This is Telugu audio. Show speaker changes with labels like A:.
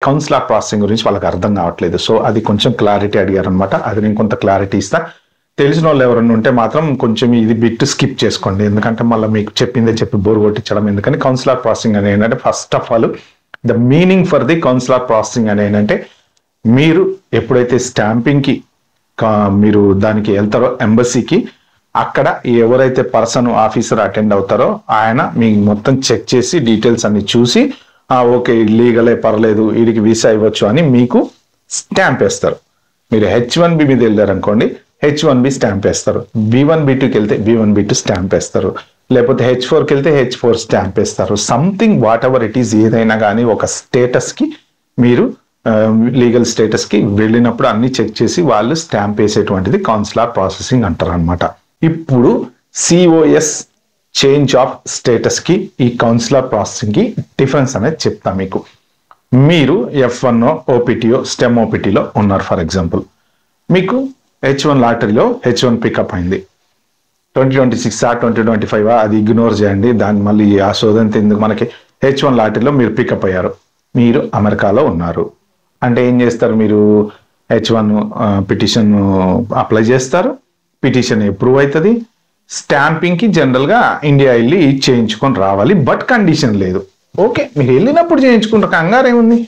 A: కౌన్సిలర్ ప్రాసెసింగ్ గురించి వాళ్ళకి అర్థం కావట్లేదు. సో అది కొంచెం క్లారిటీ అడిగారు అనమాట. అది నేను కొంత క్లారిటీ ఇస్తా. తెలిసిన వాళ్ళు ఎవరైనా ఉంటే మాత్రం కొంచెం ఇది బిట్ స్కిప్ చేసుకోండి, ఎందుకంటే మళ్ళీ మీకు చెప్పిందే చెప్పి బోర్ కొట్టించడం ఎందుకని. కౌన్సిలర్ ప్రాసెసింగ్ అని ఏంటంటే first of all the meaning for the counsellor processing అని ఏంటంటే మీరు ఎప్పుడైతే స్టాంపింగ్కి మీరు దానికి వెళ్తారో ఎంబసీకి, అక్కడ ఎవరైతే పర్సన్ ఆఫీసర్ అటెండ్ అవుతారో ఆయన మీకు మొత్తం చెక్ చేసి డీటెయిల్స్ అన్ని చూసి ఓకే లీగలే పర్లేదు వీడికి వీసా ఇవ్వచ్చు అని మీకు స్టాంప్ వేస్తారు. మీరు H1B మీద వెళ్ళారనుకోండి H1B స్టాంప్ వేస్తారు, B1B2కి వెళ్తే B1B2 స్టాంప్ వేస్తారు, లేకపోతే H4కి వెళ్తే H4 స్టాంప్ వేస్తారు. Something what ever it is, ఏదైనా కానీ ఒక స్టేటస్కి మీరు లీగల్ స్టేటస్కి వెళ్ళినప్పుడు అన్ని చెక్ చేసి వాళ్ళు స్టాంప్ వేసేటువంటిది కౌన్సిలర్ ప్రాసెసింగ్ అంటారు అనమాట. ఇప్పుడు COS చేంజ్ ఆఫ్ స్టేటస్కి ఈ కౌన్సిలర్ ప్రాసెసింగ్కి డిఫరెన్స్ అనేది చెప్తా మీకు. మీరు F1 OPTO స్టెమ్ OPTలో ఉన్నారు ఫర్ ఎగ్జాంపుల్, మీకు H1 లాటరీలో H1 పికప్ అయింది. 2026 2025 అది ఇగ్నోర్ చేయండి, దాన్ని మళ్ళీ ఆ శోధన ఎందుకు. మనకి H1 లాటరీలో మీరు పికప్ అయ్యారు, మీరు అమెరికాలో ఉన్నారు అంటే ఏం చేస్తారు, మీరు H1 పిటిషన్ అప్లై చేస్తారు, పిటిషన్ అప్రూవ్ అవుతుంది, స్టాంపింగ్కి జనరల్గా ఇండియా వెళ్ళి చేయించుకొని రావాలి, బట్ కండిషన్ లేదు. ఓకే మీరు వెళ్ళినప్పుడు చేయించుకుంటారు, కంగారు ఏముంది.